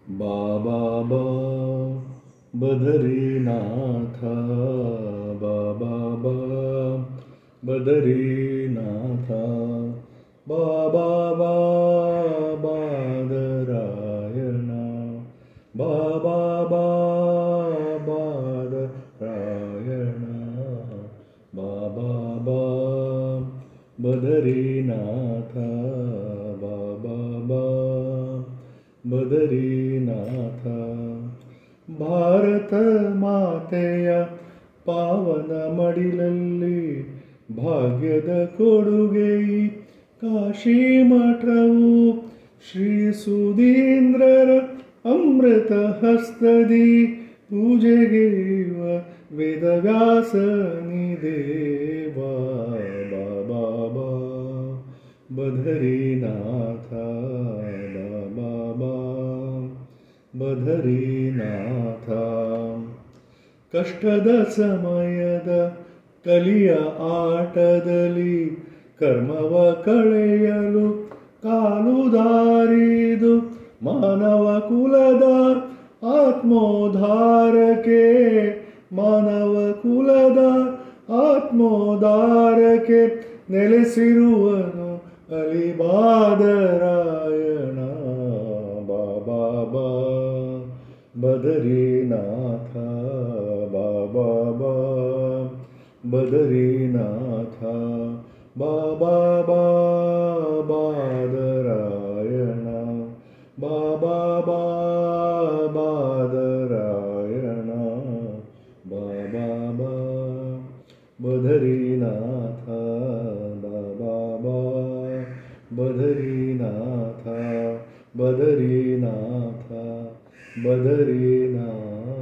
बाबा बा बद्रीनाथ बाबा बा बद्रीनाथ बाबा बा बादरायण बाबा बा बादरायण बाबा बा बद्रीनाथ बाबा बा बद्रीनाथ ಭಾರತ ಮಾತೆಯ ಪಾವನ ಮಡಿಲಲ್ಲಿ ಭಾಗ್ಯದ ಕೊಡುಗೆ ಕಾಶಿ ಮಠವು ಶ್ರೀ ಸುಧೀಂದ್ರರ ಅಮೃತ ಹಸ್ತದಿ ಪೂಜೆಗೆ ವೇದವ್ಯಾಸ ನಿದೇವ ಬಾಬಾ ಬಾ ಬದ್ರೀನಾಥ ಬಾಬಾ ಬಾ ಬದ್ರೀನಾಥ ಕಷ್ಟದ ಸಮಯದ ಕಲಿಯ ಆಟದಲ್ಲಿ ಕರ್ಮವ ಕಳೆಯಲು ಕಾಲು ದಾರಿದು ಮಾನವ ಕುಲದ ಆತ್ಮೋದ್ಧಾರಕ್ಕೆ ಮಾನವ ಕುಲದ ಆತ್ಮೋದ್ಧಾರಕ್ಕೆ ನೆಲೆಸಿರುವನು ಅಲಿಬಾದರಾಯಣ ಬಾಬಾ ಬಾ ಬದ್ರೀನಾಥ ಬಾಬಾ ಬಾ ಬದ್ರೀನಾಥ ಬಾಬಾ ಬಾ ಬಾದರಾಯಣ ಬಾಬಾ ಬಾ ಬಾದರಾಯಣ ಬಾಬಾ ಬಾ ಬದ್ರೀನಾಥ ಬಾಬಾ ಬಾ ಬದ್ರೀನಾಥ ಬದ್ರೀನಾಥ ಬದ್ರೀನಾಥ